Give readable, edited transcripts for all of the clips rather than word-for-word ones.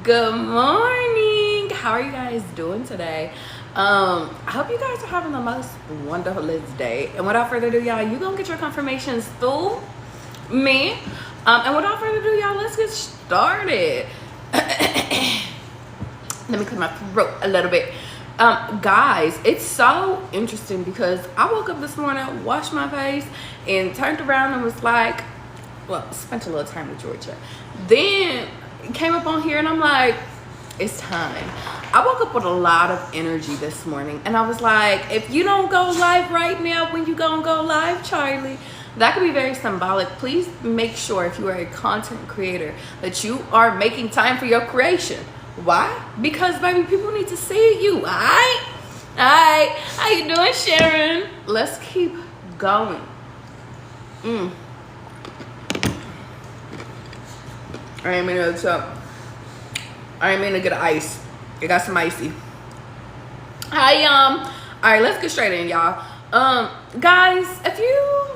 Good morning. How are you guys doing today? I hope you guys are having the most wonderful day. And without further ado, y'all, you gonna get your confirmations through me. And without further ado, y'all, let's get started. Let me clear my throat a little bit. Guys, it's so interesting because I woke up this morning, washed my face, and turned around and was like, well, spent a little time with Georgia. Then came up on here and I'm like, it's time. I woke up with a lot of energy this morning and I was like, if you don't go live right now, when you gonna go live, Charlie? That could be very symbolic. Please make sure if you are a content creator that you are making time for your creation. Why? Because baby, people need to see you. Alright? How you doing, Sharon? Let's keep going. I ain't mean to get ice. I got some icy. Hi, all right, let's get straight in, y'all. Guys, if you,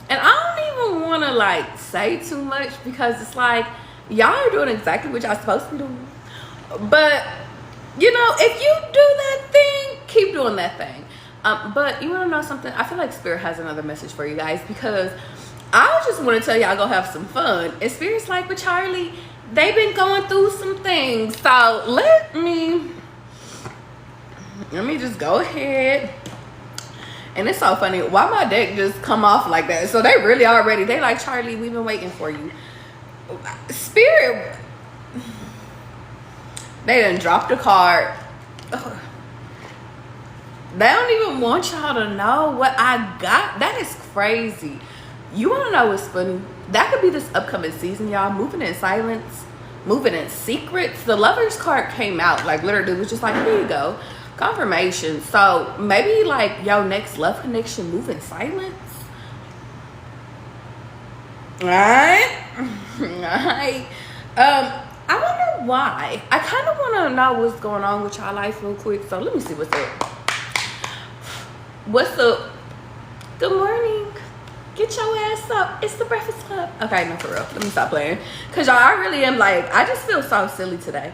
and I don't even want to like say too much because it's like y'all are doing exactly what y'all supposed to be doing. But you know, if you do that thing, keep doing that thing. But you want to know something? I feel like Spirit has another message for you guys because I just want to tell y'all go have some fun. And Spirit's like, but Charlie, they've been going through some things. So let me just go ahead. And it's so funny. Why my deck just come off like that? So they really already, they like, Charlie, we've been waiting for you. Spirit, they done dropped a card. Ugh. They don't even want y'all to know what I got. That is crazy. You want to know what's funny? That could be this upcoming season, y'all. Moving in silence, moving in secrets. The Lovers card came out, like literally, it was just like, here you go, confirmation. So maybe like your next love connection, move in silence. All right. I wonder why. I kind of want to know what's going on with y'all life real quick. So let me see what's up. What's up? Good morning. Get your ass up. It's the Breakfast Club. Okay, no, for real. Let me stop playing. Because y'all, I really am like, I just feel so silly today.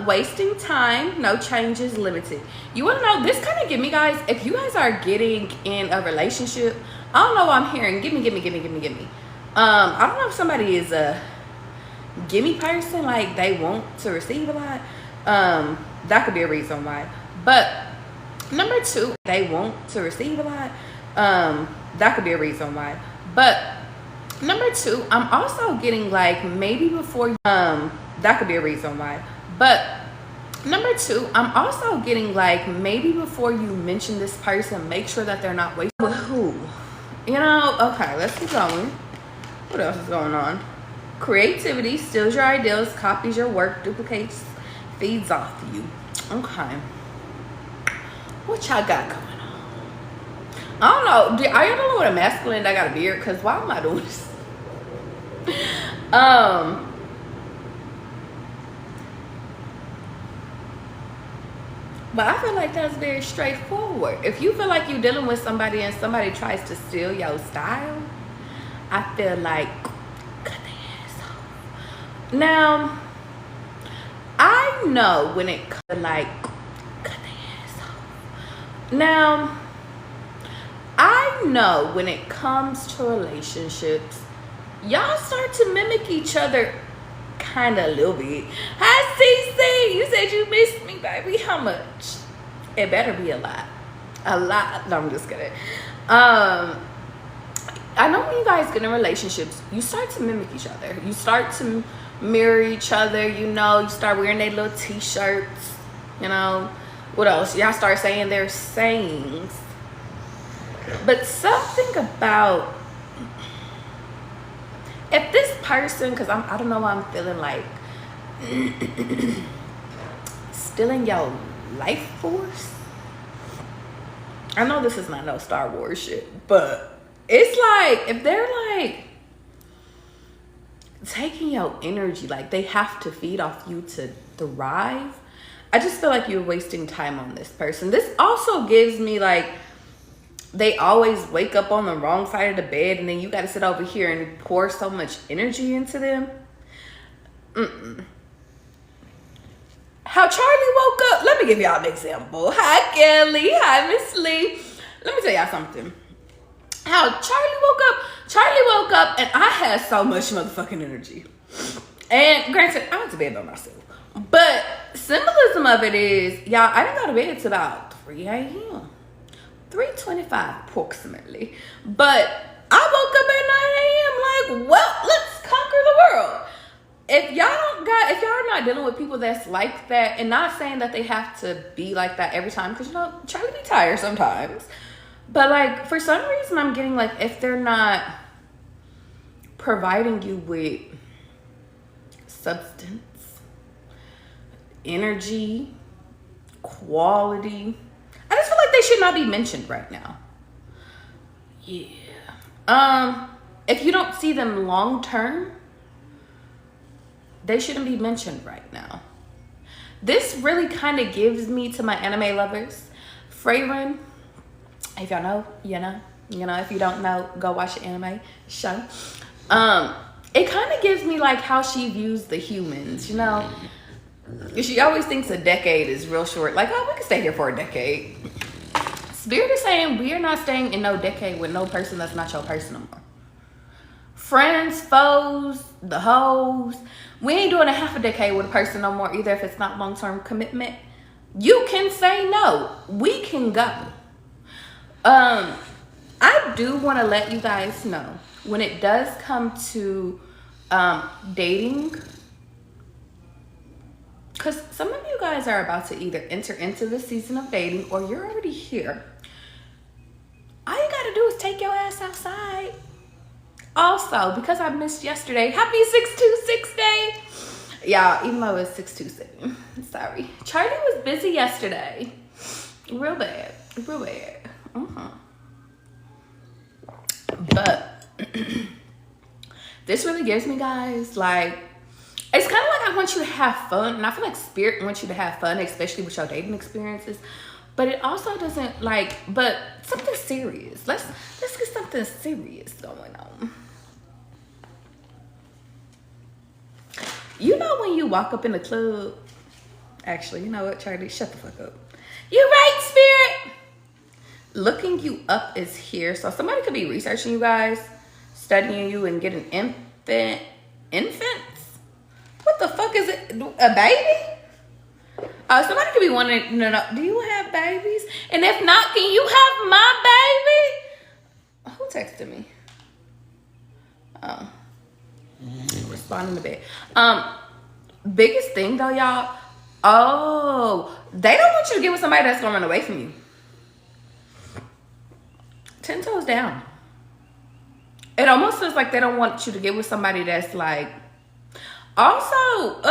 Wasting time, no changes, limited. You want to know, this kind of give me, guys, if you guys are getting in a relationship, I don't know what I'm hearing. Give me. I don't know if somebody is a gimme person, like they want to receive a lot. That could be a reason why. But number two, they want to receive a lot. That could be a reason why. But number two, I'm also getting like maybe before you, that could be a reason why. But number two, I'm also getting like maybe before you mention this person, make sure that they're not wasting with who. You know, okay, let's keep going. What else is going on? Creativity steals your ideas, copies your work, duplicates, feeds off you. Okay. What y'all got going on? I don't know. Are y'all dealing with a masculine that got a beard? Because why am I doing this? But I feel like that's very straightforward. If you feel like you're dealing with somebody and somebody tries to steal your style, I feel like cut their ass off. Now, I know when it comes to like cut their ass off. Now, I know when it comes to relationships, y'all start to mimic each other kind of a little bit. Hi, CC. You said you missed me, baby. How much? It better be a lot. A lot. No, I'm just kidding. I know when you guys get in relationships, you start to mimic each other. You start to mirror each other. You know, you start wearing their little t-shirts. You know, what else? Y'all start saying their sayings. But something about if this person, because I don't know why I'm feeling like stealing your life force. I know this is not no Star Wars shit, but it's like if they're like taking your energy, like they have to feed off you to thrive. I just feel like you're wasting time on this person. This also gives me like they always wake up on the wrong side of the bed and then you got to sit over here and pour so much energy into them. How Charlie woke up. Let me give y'all an example. Hi, Kelly. Hi, Miss Lee. Let me tell y'all something. How Charlie woke up. Charlie woke up and I had so much motherfucking energy. And granted, I went to bed by myself. But symbolism of it is, y'all, I didn't go to bed till about 3 a.m. 3:25 approximately. But I woke up at 9 a.m. like, well, let's conquer the world. If y'all are not dealing with people that's like that, and not saying that they have to be like that every time, because, you know, Charlie be tired sometimes. But, like, for some reason, I'm getting, like, if they're not providing you with substance, energy, quality, I just feel like they should not be mentioned right now. Yeah. If you don't see them long term, they shouldn't be mentioned right now. This really kind of gives me to my anime lovers. Freyrin, if y'all know, you know. If you don't know, go watch the anime show. It kind of gives me like how she views the humans, you know. She always thinks a decade is real short. Like, oh, we can stay here for a decade. Spirit is saying we are not staying in no decade with no person that's not your person no more. Friends, foes, the hoes. We ain't doing a half a decade with a person no more either if it's not long-term commitment. You can say no. We can go. I do want to let you guys know when it does come to dating, because some of you guys are about to either enter into the season of dating or you're already here. All you gotta do is take your ass outside. Also, because I missed yesterday, happy 626 day. Y'all, even though it's 627, sorry. Charlie was busy yesterday. Real bad. But this really gives me, guys, like, it's kind of like I want you to have fun. And I feel like Spirit wants you to have fun, especially with your dating experiences. But it also doesn't, like, but something serious. Let's get something serious going on. You know when you walk up in the club, actually, you know what, Charlie, shut the fuck up. You right, Spirit. Looking you up is here. So somebody could be researching you guys, studying you, and get an infants? What the fuck is it? A baby? Somebody could be wanting to know, do you have babies? And if not, can you have my baby? Who texted me? Oh. Responding to bed. Biggest thing though, y'all. Oh, they don't want you to get with somebody that's gonna run away from you. 10 toes down. It almost feels like they don't want you to get with somebody that's like. Also,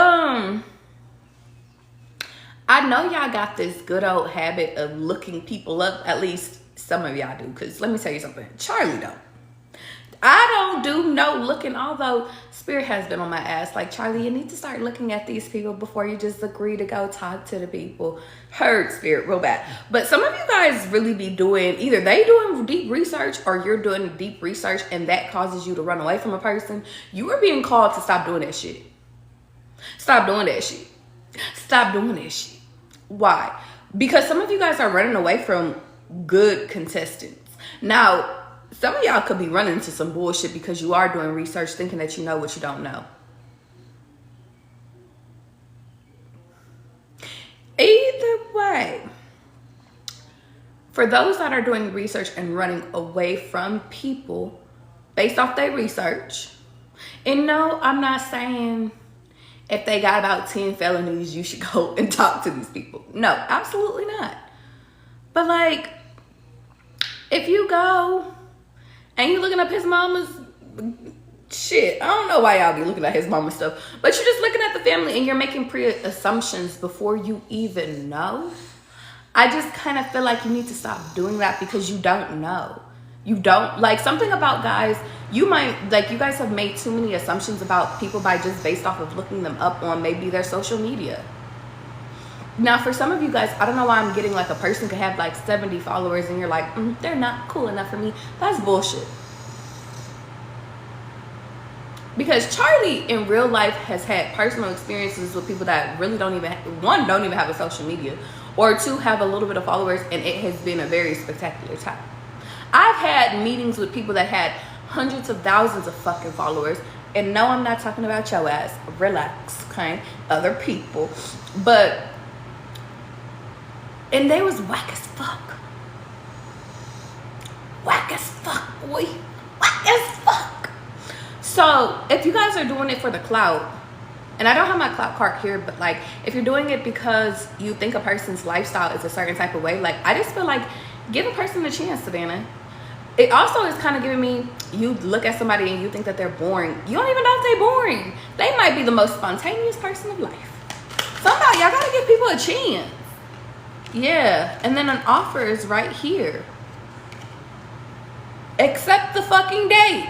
I know y'all got this good old habit of looking people up. At least some of y'all do. Because let me tell you something. Charlie don't. I don't do no looking, although Spirit has been on my ass. Like, Charlie, you need to start looking at these people before you just agree to go talk to the people. Heard, Spirit, real bad. But some of you guys really be doing, either they doing deep research or you're doing deep research and that causes you to run away from a person. You are being called to stop doing that shit. Stop doing that shit. Stop doing that shit. Why? Because some of you guys are running away from good contestants. Now, some of y'all could be running into some bullshit because you are doing research thinking that you know what you don't know. Either way, for those that are doing research and running away from people based off their research, and no, I'm not saying if they got about 10 felonies, you should go and talk to these people. No, absolutely not. But like, if you go and you looking up his mama's shit, I don't know why y'all be looking at his mama's stuff, but you're just looking at the family and you're making pre-assumptions before you even know. I just kind of feel like you need to stop doing that because you don't know. You don't, like, something about guys, you might, like, you guys have made too many assumptions about people by just based off of looking them up on maybe their social media. Now, for some of you guys, I don't know why I'm getting like a person could have like 70 followers and you're like, they're not cool enough for me. That's bullshit. because Charlie in real life has had personal experiences with people that really don't even have a social media, or two, have a little bit of followers, and it has been a very spectacular time. I've had meetings with people that had hundreds of thousands of fucking followers, and no, I'm not talking about your ass. Relax, okay? Other people, and they was whack as fuck. Whack as fuck, boy. Whack as fuck. So if you guys are doing it for the clout, and I don't have my clout card here, but like, if you're doing it because you think a person's lifestyle is a certain type of way, like, I just feel like, give a person a chance, Savannah. It also is kind of giving me, you look at somebody and you think that they're boring. You don't even know if they're boring. They might be the most spontaneous person of life. Somehow y'all gotta give people a chance. Yeah, and then an offer is right here. Accept the fucking date.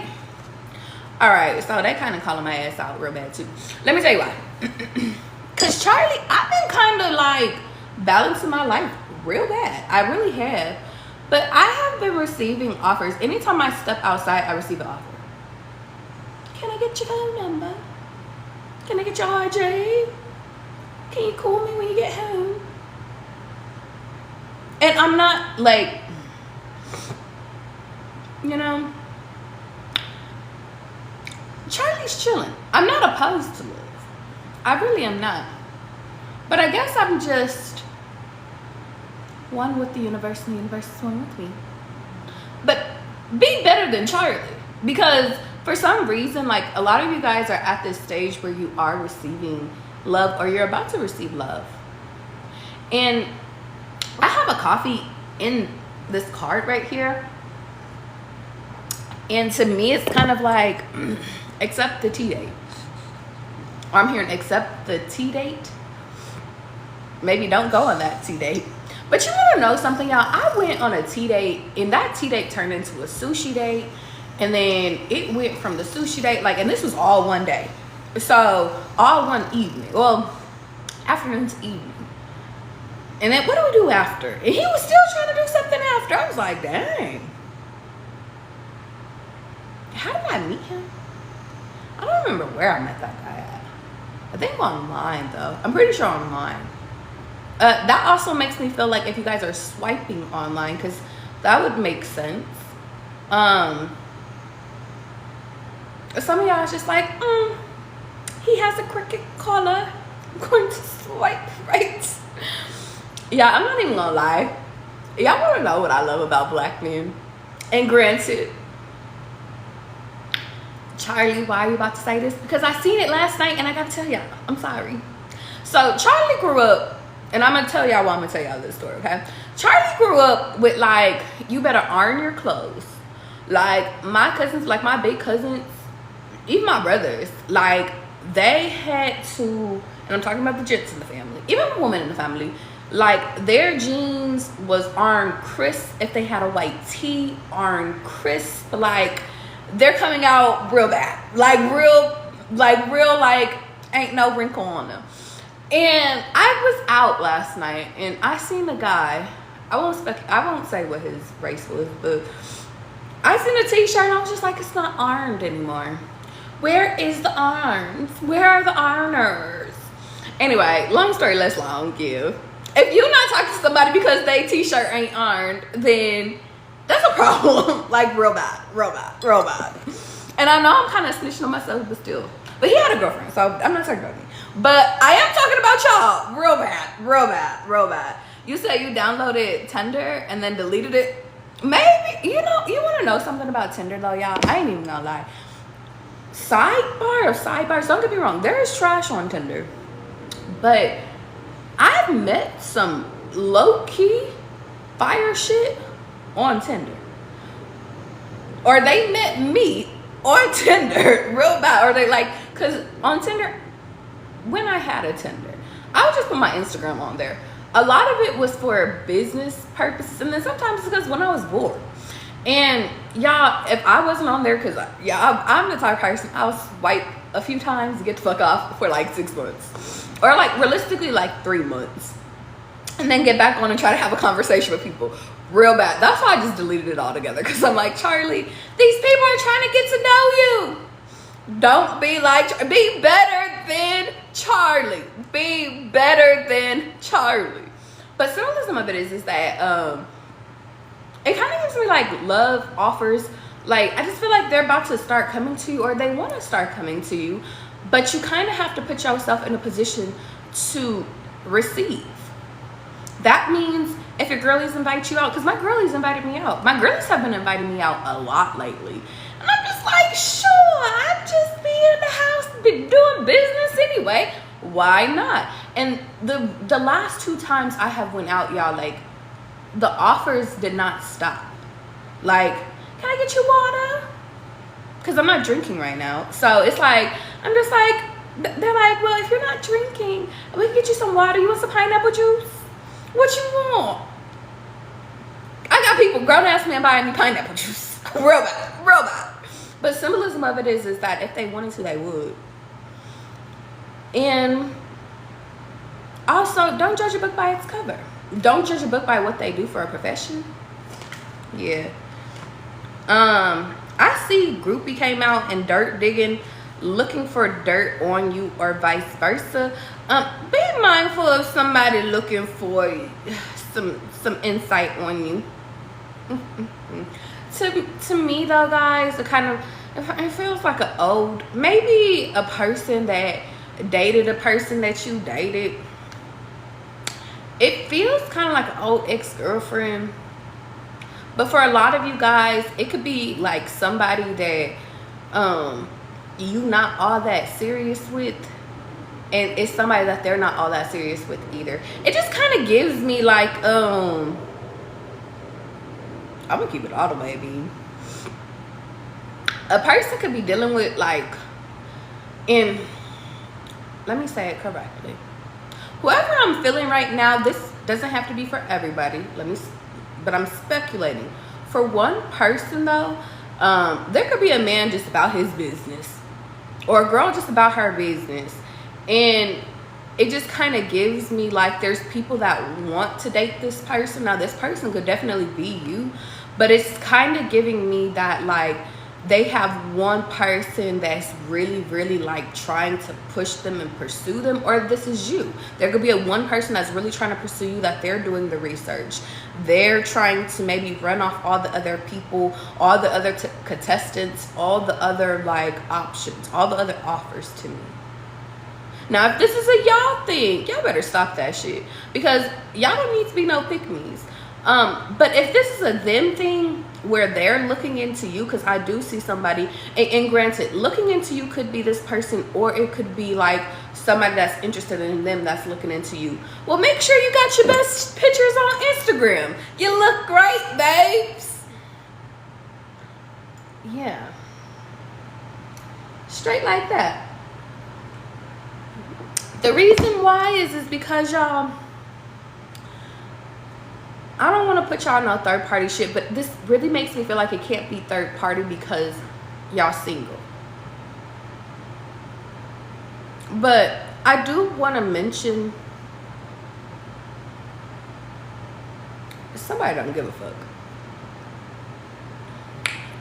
All right, so they kind of calling my ass out real bad too. Let me tell you why. Because Charlie, I've been kind of like balancing my life real bad. I really have. But I have been receiving offers. Anytime I step outside, I receive an offer. Can I get your phone number? Can I get your RJ? Can you call me when you get home? And I'm not like, you know, Charlie's chilling. I'm not opposed to it. I really am not. But I guess I'm just one with the universe, and the universe is one with me. But be better than Charlie, because for some reason, like, a lot of you guys are at this stage where you are receiving love, or you're about to receive love. And I have a coffee in this card right here, and to me it's kind of like, accept the tea date. Or I'm hearing accept the tea date. Maybe don't go on that tea date. But you want to know something, y'all? I went on a tea date, and that tea date turned into a sushi date, and then it went from the sushi date, like, and this was all one day. So all one evening, well, afternoon to evening. And then what do we do after? And he was still trying to do something after. I was like, dang. How did I meet him? I don't remember where I met that guy at. I think online, though. I'm pretty sure online. That also makes me feel like if you guys are swiping online, because that would make sense. Some of y'all is just like, he has a cricket collar. I'm going to swipe right. Yeah, I'm not even gonna lie. Y'all want to know what I love about black men? And granted, Charlie, why are you about to say this? Because I seen it last night, and I gotta tell y'all, I'm sorry. So Charlie grew up, and I'm gonna tell y'all why I'm gonna tell y'all this story, okay? Charlie grew up with, like, you better iron your clothes. Like, my cousins, like my big cousins, even my brothers, like, they had to, and I'm talking about the gents in the family, even the women in the family, like, their jeans was ironed crisp. If they had a white tee, ironed crisp. Like, they're coming out real bad, like real, like ain't no wrinkle on them. And I was out last night, and I seen a guy. I won't say what his race was, but I seen a t-shirt, and I was just like, it's not ironed anymore. Where is the irons? Where are the ironers? Anyway, long story less long, give. If you're not talking to somebody because they t-shirt ain't ironed, then that's a problem. Like, real bad. And I know I'm kind of snitching on myself, but still. But he had a girlfriend, so I'm not talking about me. But I am talking about y'all. Real bad. You said you downloaded Tinder and then deleted it. Maybe, you know, you want to know something about Tinder, though, y'all? I ain't even gonna lie. Sidebars, don't get me wrong. There is trash on Tinder. But I've met some low-key fire shit on Tinder. Or they met me on Tinder real bad. Or they like, because on Tinder, when I had a Tinder, I would just put my Instagram on there. A lot of it was for business purposes, and then sometimes it's because when I was bored. And y'all, if I wasn't on there, because I'm the type of person, I'll swipe a few times to get the fuck off for like 6 months. Or like realistically like 3 months. And then get back on and try to have a conversation with people real bad. That's why I just deleted it all together. Because I'm like, Charlie, these people are trying to get to know you. Don't be like, be better than Charlie. Be better than Charlie. But symbolism of it is that it kind of gives me like love offers. Like, I just feel like they're about to start coming to you, or they want to start coming to you, but you kind of have to put yourself in a position to receive. That means if your girlies invite you out, because my girlies invited me out. My girlies have been inviting me out a lot lately. And I'm just like, sure, I just be in the house, be doing business anyway. Why not? And the last 2 times I have went out, y'all, like, the offers did not stop. Like, can I get you water? Because I'm not drinking right now. So it's like, I'm just like, they're like, well, if you're not drinking, we can get you some water. You want some pineapple juice? What you want? I got people, grown-ass men buying me pineapple juice. Real bad. But symbolism of it is that if they wanted to, they would. And also, don't judge a book by its cover. Don't judge a book by what they do for a profession. Yeah. I see Groupie came out and dirt digging, looking for dirt on you, or vice versa. Be mindful of somebody looking for some insight on you. To me though, guys, it feels like an old, maybe a person that dated a person that you dated. It feels kind of like an old ex-girlfriend. But for a lot of you guys, it could be like somebody that you not all that serious with, and it's somebody that they're not all that serious with either. It just kind of gives me like I'm gonna keep it all the way, B. A person could be dealing with like, let me say it correctly. Whoever I'm feeling right now, this doesn't have to be for everybody. But I'm speculating. For one person though, there could be a man just about his business, or a girl just about her business, and it just kind of gives me like there's people that want to date this person. Now this person could definitely be you, but it's kind of giving me that like they have one person that's really like trying to push them and pursue them, or this is you. There could be one person that's really trying to pursue you, that they're doing the research. They're trying to maybe run off all the other people, all the other contestants, all the other like options, all the other offers to me. Now, if this is a y'all thing, y'all better stop that shit, because y'all don't need to be no pick-me's. But if this is a them thing where they're looking into you, because I do see somebody, and granted, looking into you could be this person, or it could be like somebody that's interested in them that's looking into you. Well, make sure you got your best pictures on Instagram. You look great, babes. Yeah. Straight like that. The reason why is because y'all, I don't want to put y'all in no third party shit, but this really makes me feel like it can't be third party because y'all single. But I do want to mention, somebody don't give a fuck.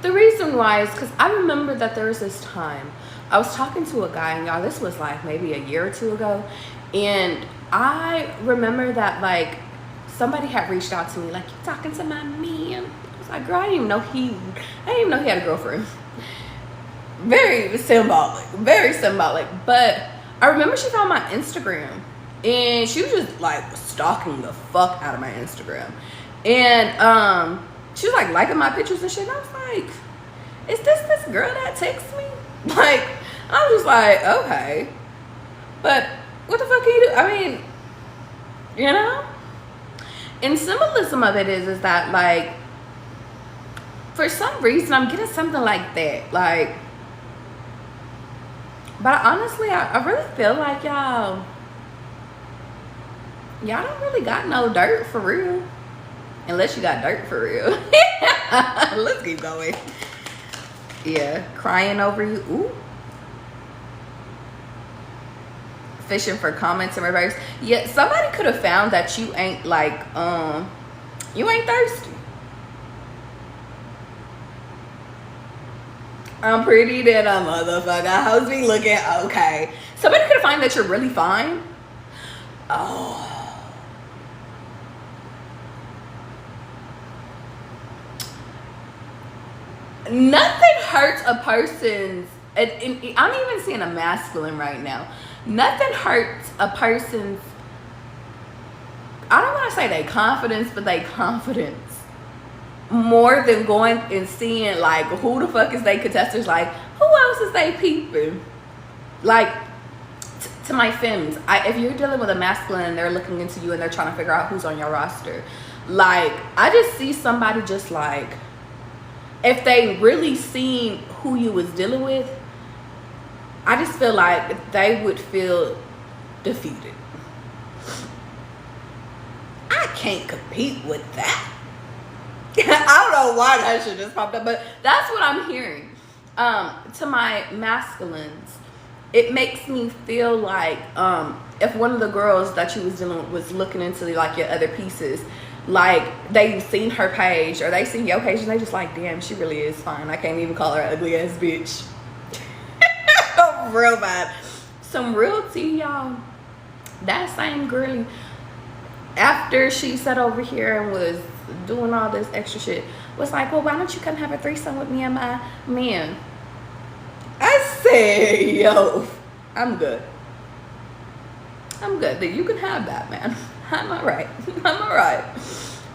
The reason why is because I remember that there was this time I was talking to a guy, and y'all, this was like maybe a year or 2 ago, and I remember that like somebody had reached out to me like, you talking to my man? I was like, girl, I didn't even know he had a girlfriend. Very symbolic. But I remember she found my Instagram, and she was just like stalking the fuck out of my Instagram, and she was like liking my pictures and shit. And I was like, is this girl that texts me? Like, I'm just like, okay, but what the fuck can you do? I mean, you know. And symbolism of it is that like, for some reason I'm getting something like that, like, but honestly I really feel like y'all don't really got no dirt for real, unless you got dirt for real. Let's keep going. Yeah, crying over you. Ooh. Fishing for comments and reverse. Yeah, somebody could have found that you ain't like you ain't thirsty. I'm pretty than a motherfucker. Hoes be looking okay. Somebody could find that you're really fine. Oh. Nothing hurts a person's, I'm even seeing a masculine right now. Nothing hurts a person's, I don't want to say they confidence, but they confidence more than going and seeing like who the fuck is they contestants, like who else is they peeping. Like to my femmes, if you're dealing with a masculine and they're looking into you and they're trying to figure out who's on your roster, like I just see somebody just like, if they really seen who you was dealing with, I just feel like they would feel defeated. I can't compete with that. I don't know why that shit just popped up, but that's what I'm hearing. To my masculines, it makes me feel like if one of the girls that you was dealing with was looking into like your other pieces, like they've seen her page or they seen your page and they just like, damn, she really is fine. I can't even call her ugly ass bitch. Real bad. Some real tea, y'all. That same girlie, after she sat over here and was doing all this extra shit, was like, well, why don't you come have a threesome with me and my man? I said, yo, I'm good. I'm good. That you can have that, man. I'm all right. I'm all right.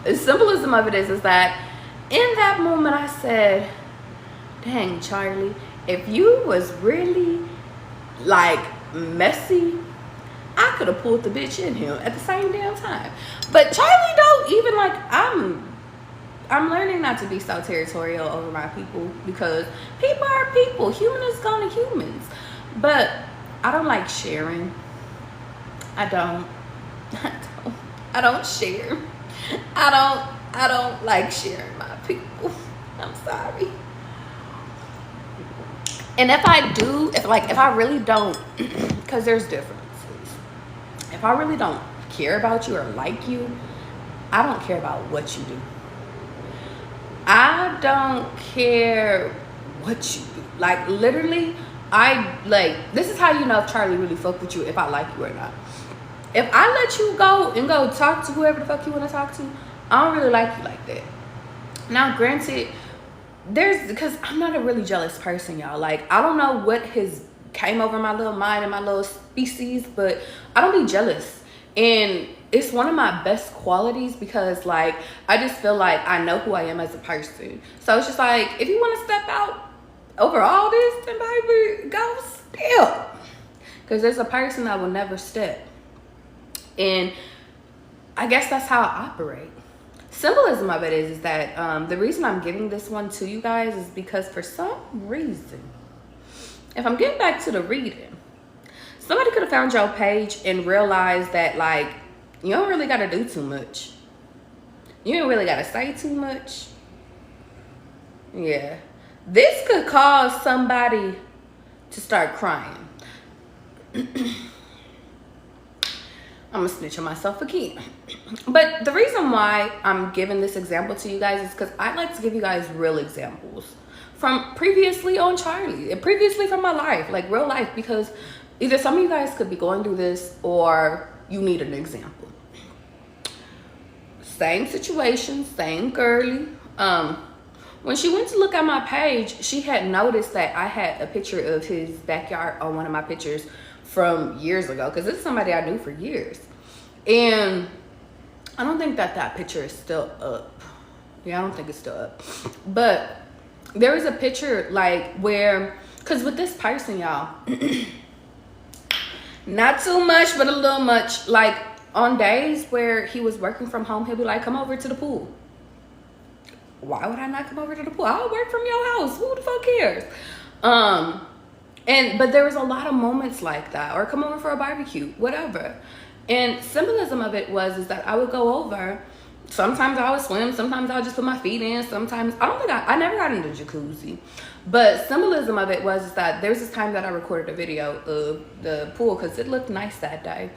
The symbolism of it is that in that moment I said, dang, Charlie, if you was really like messy, I could have pulled the bitch in him at the same damn time. But Charlie don't even like, I'm learning not to be so territorial over my people, because people are people. Human is gonna humans. But I don't like sharing. I don't share. I don't like sharing my people. I'm sorry. And if I do, if I really don't, because there's differences. If I really don't care about you or like you, I don't care about what you do. I don't care what you do. Like literally, this is how you know if Charlie really fuck with you, if I like you or not. If I let you go and go talk to whoever the fuck you want to talk to, I don't really like you like that. Now, granted, because I'm not a really jealous person, y'all. Like, I don't know what came over my little mind and my little species, but I don't be jealous. And it's one of my best qualities because, like, I just feel like I know who I am as a person. So it's just like, if you want to step out over all this, then baby, go step. Because there's a person that will never step. And I guess that's how I operate. Symbolism of it is that the reason I'm giving this one to you guys is because for some reason, if I'm getting back to the reading, somebody could have found your page and realized that, like, you don't really got to do too much. You don't really got to say too much. Yeah. This could cause somebody to start crying. I'm gonna snitch on myself again. But the reason why I'm giving this example to you guys is because I like to give you guys real examples from previously on Charlie and previously from my life, like real life, because either some of you guys could be going through this or you need an example. Same situation, same girly. When she went to look at my page, she had noticed that I had a picture of his backyard on one of my pictures from years ago, because this is somebody I knew for years. And I don't think that picture is still up. Yeah, I don't think it's still up. But there was a picture like where, because with this person, y'all, not too much, but a little much. Like on days where he was working from home, he'll be like, come over to the pool. Why would I not come over to the pool? I'll work from your house. Who the fuck cares? But there was a lot of moments like that, or come over for a barbecue, whatever. And symbolism of it is that I would go over. Sometimes I would swim. Sometimes I would just put my feet in. Sometimes I never got into jacuzzi. But symbolism of it is that there's this time that I recorded a video of the pool because it looked nice that day,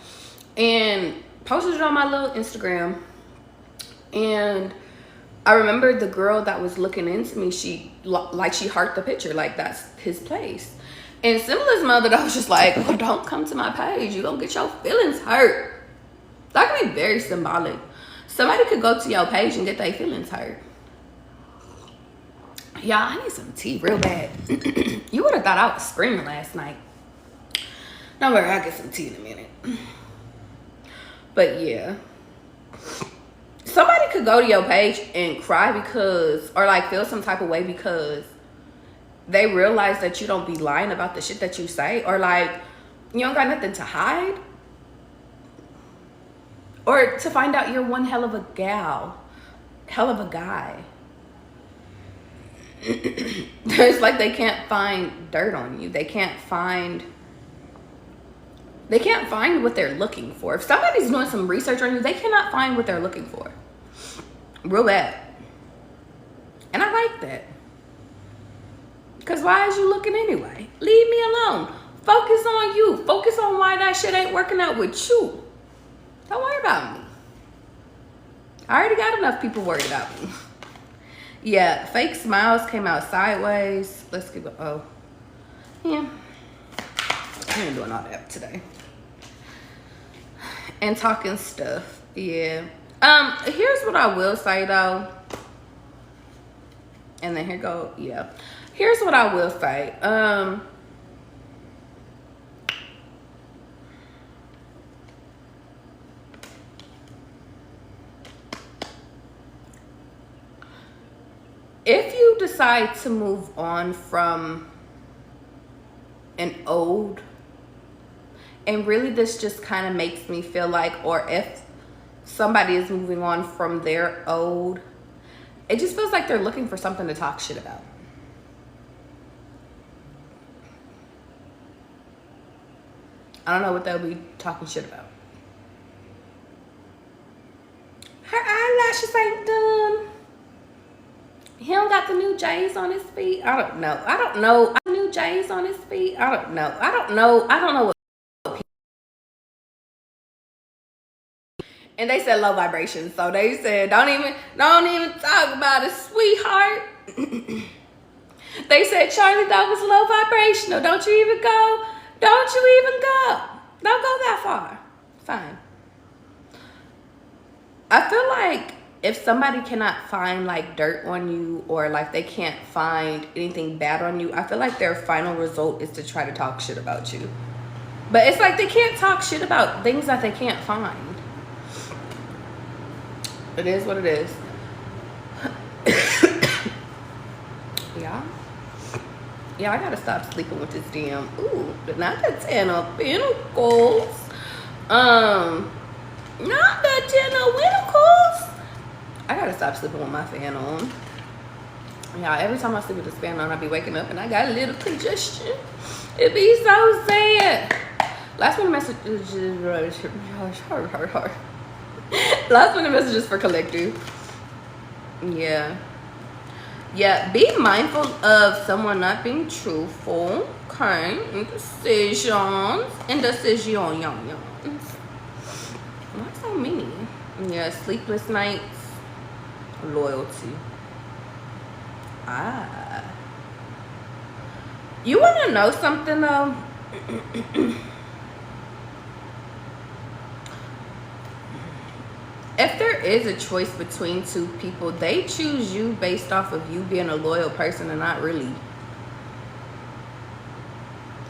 and posted it on my little Instagram. And I remember the girl that was looking into me, she hearted the picture, like that's his place. And simple as mother, I was just like, well, don't come to my page. You're going to get your feelings hurt. That can be very symbolic. Somebody could go to your page and get their feelings hurt. Y'all, I need some tea real bad. You would have thought I was screaming last night. Don't worry, I'll get some tea in a minute. But yeah. Somebody could go to your page and cry because, or like feel some type of way because they realize that you don't be lying about the shit that you say, or like you don't got nothing to hide, or to find out you're one hell of a gal, hell of a guy. It's like they can't find dirt on you. They can't find what they're looking for. If somebody's doing some research on you, they cannot find what they're looking for. Real bad. And I like that. Because why is you looking anyway? Leave me alone. Focus on you. Focus on why that shit ain't working out with you. Don't worry about me. I already got enough people worried about me. Yeah, fake smiles came out sideways. Let's keep it. Oh. Yeah. I ain't doing all that today. And talking stuff. Yeah. Here's what I will say though. And then here go, yeah. Here's what I will say. If you decide to move on from an old, and really this just kind of makes me feel like, or if somebody is moving on from their old, it just feels like they're looking for something to talk shit about. I don't know what they'll be talking shit about. Her eyelashes ain't done. He don't got the new J's on his feet. I don't know. New J's on his feet. I don't know what. And they said low vibration. So they said, don't even talk about it, sweetheart. They said, Charlie, that was low vibrational. Don't you even go. Don't you even go. Don't go that far. Fine. I feel like if somebody cannot find like dirt on you, or like they can't find anything bad on you, I feel like their final result is to try to talk shit about you. But it's like they can't talk shit about things that they can't find. It is what it is. Yeah, I gotta stop sleeping with this damn, not the 10 of Pentacles. Not the 10 of Pentacles. I gotta stop sleeping with my fan on. Yeah, every time I sleep with this fan on, I be waking up and I got a little congestion. It be so sad. Last minute message. Last minute messages for collective. Yeah. Yeah, be mindful of someone not being truthful. Okay. Indecisions. What's so mean? Yeah, sleepless nights. Loyalty. You want to know something though? If there is a choice between two people, they choose you based off of you being a loyal person and not really,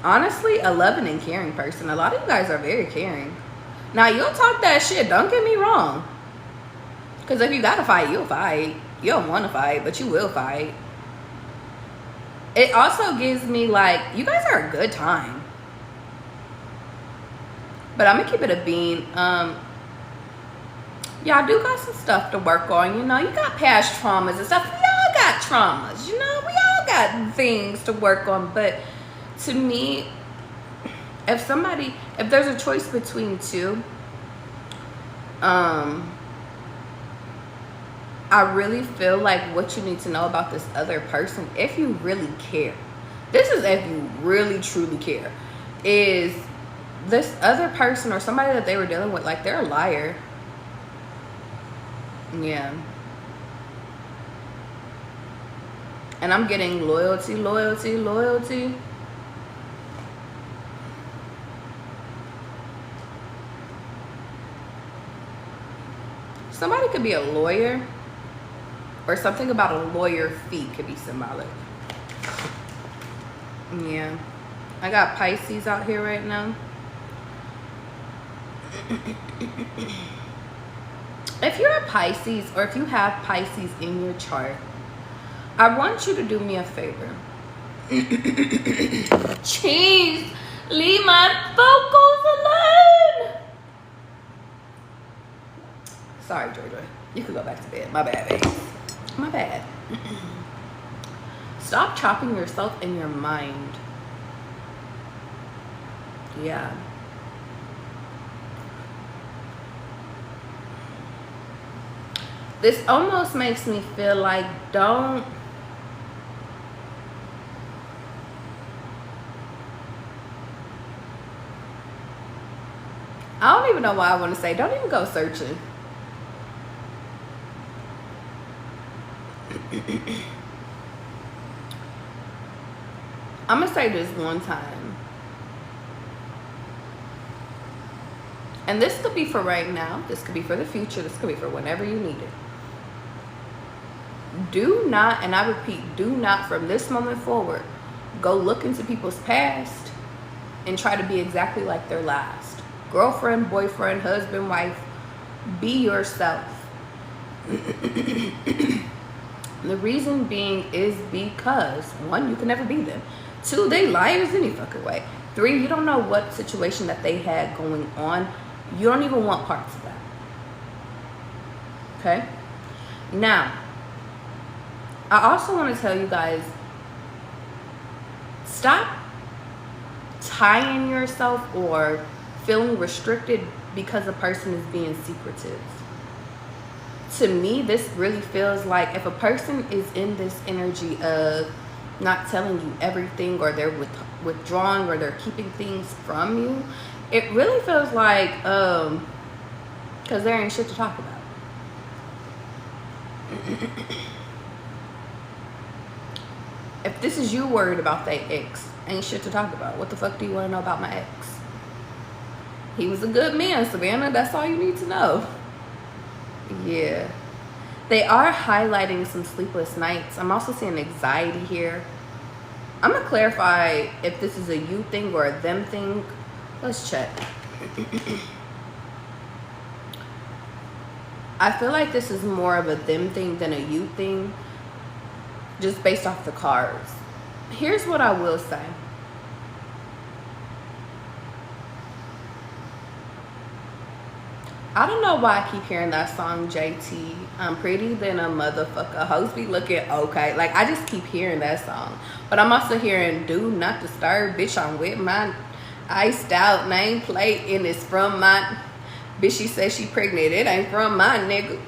honestly, a loving and caring person. A lot of you guys are very caring. Now, you'll talk that shit, don't get me wrong. Because if you gotta fight, you'll fight. You don't want to fight, but you will fight. It also gives me like, you guys are a good time. But I'm gonna keep it a bean. Y'all do got some stuff to work on. You know, you got past traumas and stuff. We all got traumas. You know, we all got things to work on. But to me, if there's a choice between two, I really feel like what you need to know about this other person, if you really care, this is if you really truly care, is this other person or somebody that they were dealing with, like they're a liar. Yeah. And I'm getting loyalty, loyalty, loyalty. Somebody could be a lawyer, or something about a lawyer fee could be symbolic. Yeah. I got Pisces out here right now. If you're a Pisces, or if you have Pisces in your chart, I want you to do me a favor. Jeez, leave my vocals alone. Sorry, Georgia. You can go back to bed. My bad, babe. My bad. Stop chopping yourself in your mind. Yeah. This almost makes me feel like don't... I don't even know why I want to say, don't even go searching. I'm going to say this one time. And this could be for right now. This could be for the future. This could be for whenever you need it. Do not, and I repeat, do not from this moment forward, go look into people's past and try to be exactly like their last. Girlfriend, boyfriend, husband, wife, be yourself. The reason being is because, one, you can never be them. Two, they liars any fucking way. Three, you don't know what situation that they had going on. You don't even want parts of that. Okay? Now, I also want to tell you guys, stop tying yourself or feeling restricted because a person is being secretive. To me, this really feels like if a person is in this energy of not telling you everything, or they're withdrawing, or they're keeping things from you, it really feels like because there ain't shit to talk about. If this is you worried about their ex, ain't shit to talk about. What the fuck do you want to know about my ex? He was a good man, Savannah. That's all you need to know. Yeah. They are highlighting some sleepless nights. I'm also seeing anxiety here. I'm going to clarify if this is a you thing or a them thing. Let's check. I feel like this is more of a them thing than a you thing, just based off the cards. Here's what I will say. I don't know why I keep hearing that song, JT. I'm pretty than a motherfucker. Hoes be looking okay. Like, I just keep hearing that song. But I'm also hearing do not disturb. Bitch, I'm with my iced out nameplate and it's from my... Bitch, she says she pregnant. It ain't from my nigga.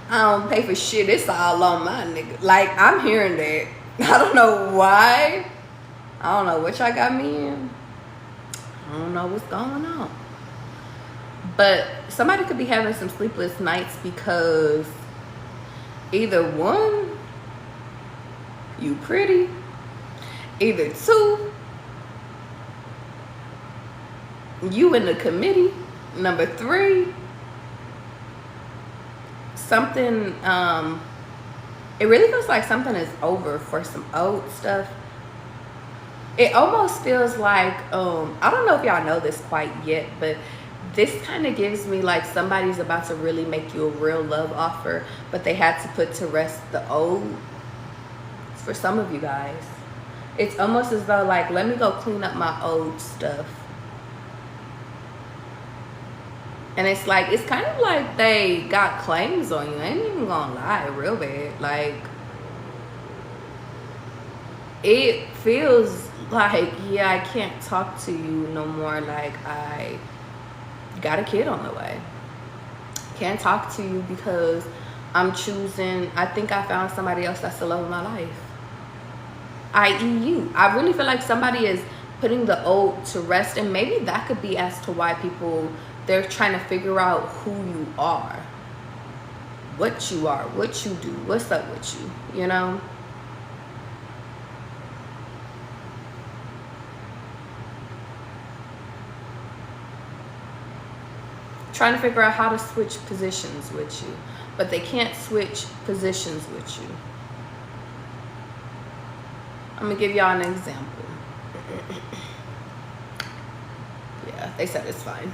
I don't pay for shit. It's all on my nigga. Like, I'm hearing that. I don't know why. I don't know what y'all got me in. I don't know what's going on. But somebody could be having some sleepless nights because either one, you pretty. Either two, you in the committee. Number three, something, it really feels like something is over for some old stuff. It almost feels like, I don't know if y'all know this quite yet, but this kind of gives me like somebody's about to really make you a real love offer, but they had to put to rest the old. It's for some of you guys. It's almost as though like, let me go clean up my old stuff. And it's like, it's kind of like they got claims on you. I ain't even gonna lie, real bad. Like, it feels like, yeah, I can't talk to you no more. Like, I got a kid on the way. Can't talk to you because I'm choosing, I think I found somebody else that's the love of my life. I.e. you. I really feel like somebody is putting the old to rest, and maybe that could be as to why people, they're trying to figure out who you are, what you are, what you do, what's up with you, you know? trying to figure out how to switch positions with you, but they can't switch positions with you. I'm gonna give y'all an example. Yeah, they said it's fine.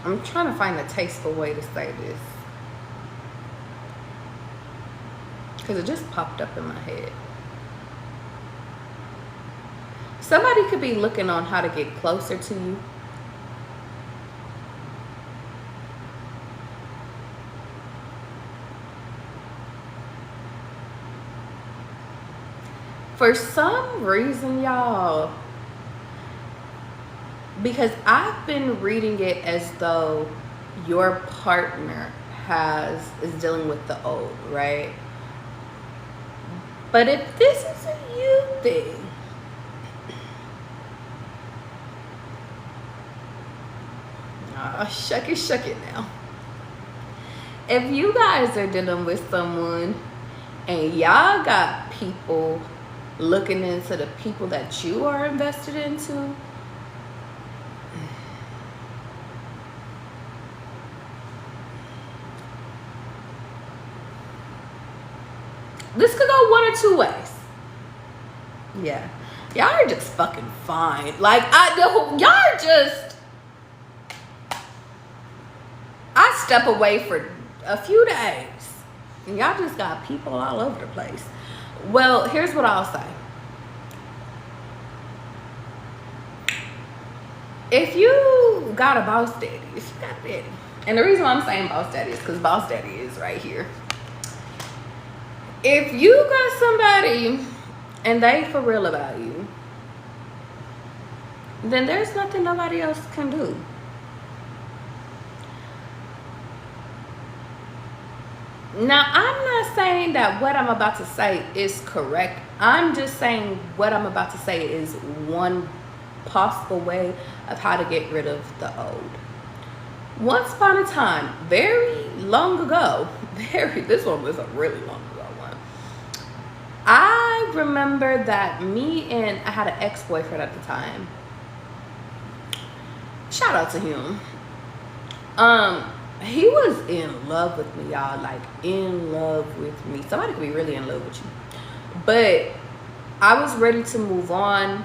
I'm trying to find a tasteful way to say this, because it just popped up in my head. Somebody could be looking on how to get closer to you. For some reason, y'all, because I've been reading it as though your partner is dealing with the old, right? But if this is a you thing, shuck it now. If you guys are dealing with someone and y'all got people looking into the people that you are invested into, this could go one or two ways. Yeah, y'all are just fucking fine. Like, y'all are just, I step away for a few days and y'all just got people all over the place. Well, here's what I'll say. If you got a boss daddy, if you got a daddy, and the reason why I'm saying boss daddy is because boss daddy is right here. If you got somebody and they for real about you, then there's nothing nobody else can do. Now, I'm not saying that what I'm about to say is correct. I'm just saying what I'm about to say is one possible way of how to get rid of the old. Once upon a time, very long ago, this one was a really long ago one. I remember that I had an ex-boyfriend at the time. Shout out to him. He was in love with me, y'all. Like, in love with me. Somebody could be really in love with you. But I was ready to move on.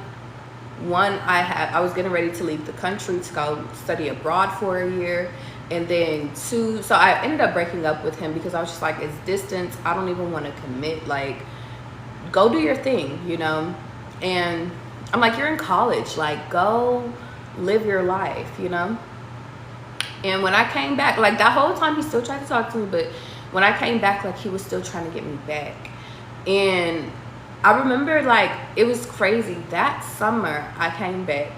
One, I was getting ready to leave the country to go study abroad for a year. And then two, so I ended up breaking up with him because I was just like, it's distance. I don't even want to commit. Like, go do your thing, you know? And I'm like, you're in college. Like, go live your life, you know? And when I came back, like, that whole time he still tried to talk to me, but when I came back, like, he was still trying to get me back. And I remember, like, it was crazy. That summer, I came back.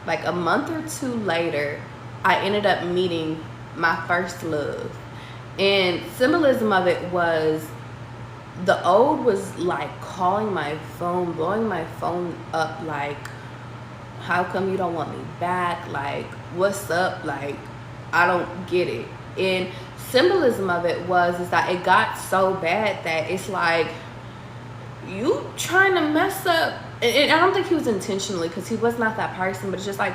Like, a month or two later, I ended up meeting my first love. And symbolism of it was, the old was, like, calling my phone, blowing my phone up, like, how come you don't want me back? Like, what's up? Like, I don't get it. And symbolism of it is that it got so bad that it's like, you trying to mess up. And I don't think he was intentionally, because he was not that person, but it's just like,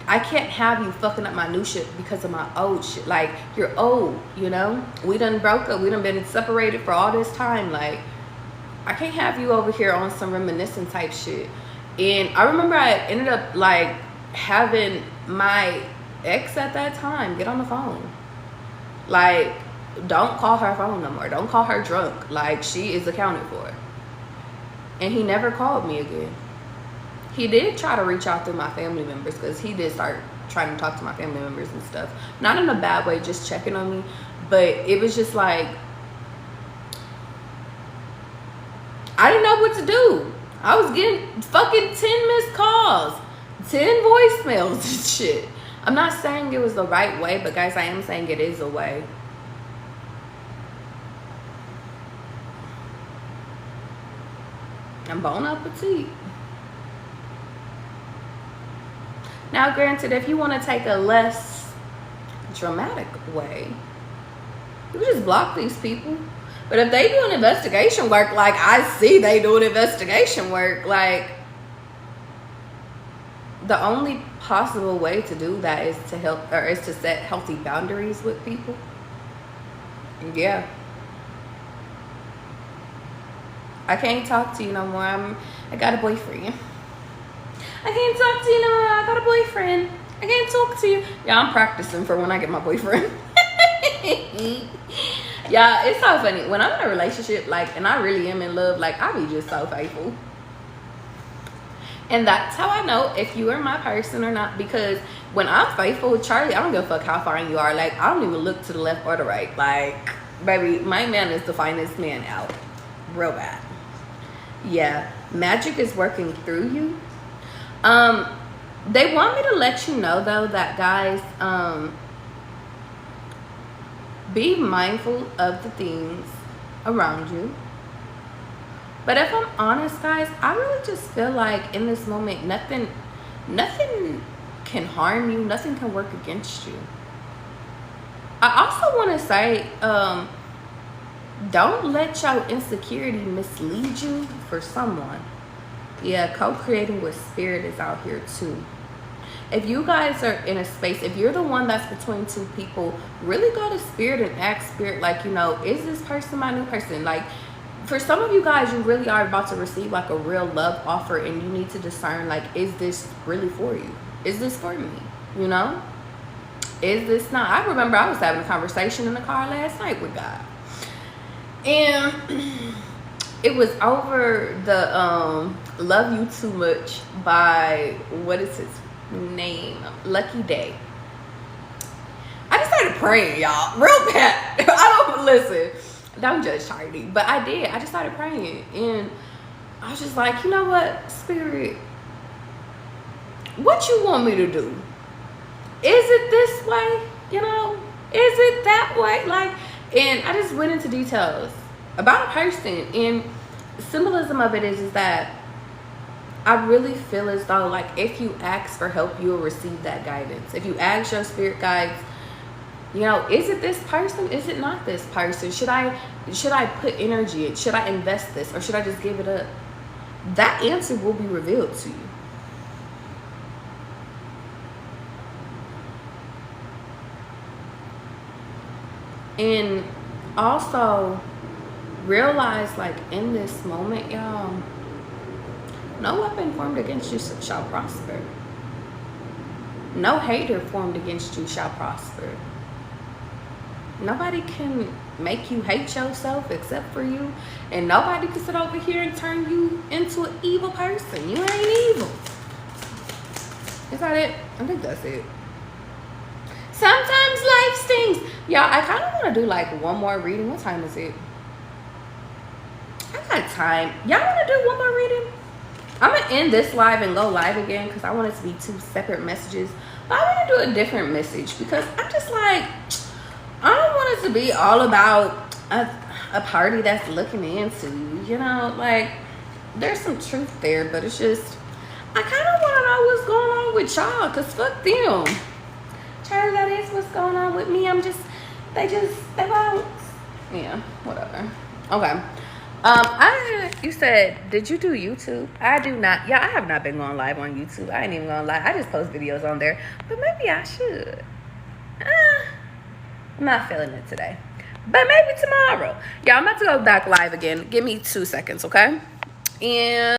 I can't have you fucking up my new shit because of my old shit. Like, you're old, you know? We done broke up. We done been separated for all this time. Like, I can't have you over here on some reminiscent type shit. And I remember I ended up, like, having my ex at that time get on the phone. Like, don't call her phone no more. Don't call her drunk. Like, she is accounted for. And he never called me again. He did try to reach out through my family members, because he did start trying to talk to my family members and stuff. Not in a bad way, just checking on me. But it was just like, I didn't know what to do. I was getting fucking 10 missed calls, 10 voicemails and shit. I'm not saying it was the right way, but guys, I am saying it is a way. And bon appetit. Now, granted, if you want to take a less dramatic way, you just block these people. But if they doing investigation work, like I see they doing investigation work, like the only possible way to do that is to help, or is to set healthy boundaries with people. Yeah. I can't talk to you no more. I got a boyfriend. I can't talk to you no more. I got a boyfriend. I can't talk to you. Yeah, I'm practicing for when I get my boyfriend. Yeah, it's so funny. When I'm in a relationship, like, and I really am in love, like, I be just so faithful. And that's how I know if you are my person or not. Because when I'm faithful with Charlie, I don't give a fuck how far in you are. Like, I don't even look to the left or the right. Like, baby, my man is the finest man out. Real bad. Yeah, magic is working through you. They want me to let you know, though, that guys, be mindful of the things around you. But if I'm honest, guys, I really just feel like in this moment, nothing can harm you. Nothing can work against you. I also want to say, don't let your insecurity mislead you for someone. Yeah, co-creating with spirit is out here too. If you guys are in a space, if you're the one that's between two people, really go to spirit and ask spirit, like, you know, is this person my new person? Like, for some of you guys, you really are about to receive like a real love offer, and you need to discern, like, is this really for you? Is this for me? You know? Is this not? I remember I was having a conversation in the car last night with God. And it was over the Love You Too Much by, what is his name? Lucky Day. I just started praying, y'all. Real bad. I don't listen. Don't judge Charlie. But I did. I just started praying. And I was just like, you know what, Spirit? What you want me to do? Is it this way? You know? Is it that way? Like, and I just went into details about a person. And the symbolism of it is that I really feel as though, like, if you ask for help, you will receive that guidance. If you ask your spirit guides, you know, is it this person? Is it not this person? Should I put energy in? Should I invest this? Or should I just give it up? That answer will be revealed to you. And also realize, like, in this moment, y'all, no weapon formed against you shall prosper. No hater formed against you shall prosper. Nobody can make you hate yourself except for you. And nobody can sit over here and turn you into an evil person. You ain't evil. Is that it? I think that's it. Sometimes life stings. Y'all, I kind of want to do like one more reading. What time is it? I got time. Y'all want to do one more reading? I'm going to end this live and go live again because I want it to be 2 separate messages. But I want to do a different message because I'm just like, I don't want it to be all about a party that's looking into you. You know, like, there's some truth there, but it's just, I kind of want to know what's going on with y'all because fuck them. Charlie, that is what's going on with me. They won't. Yeah, whatever. Okay. You said, did you do YouTube? I do not. Yeah, I have not been going live on YouTube. I ain't even gonna lie. I just post videos on there. But maybe I should. I'm not feeling it today. But maybe tomorrow. Yeah, I'm about to go back live again. Give me 2 seconds, okay? And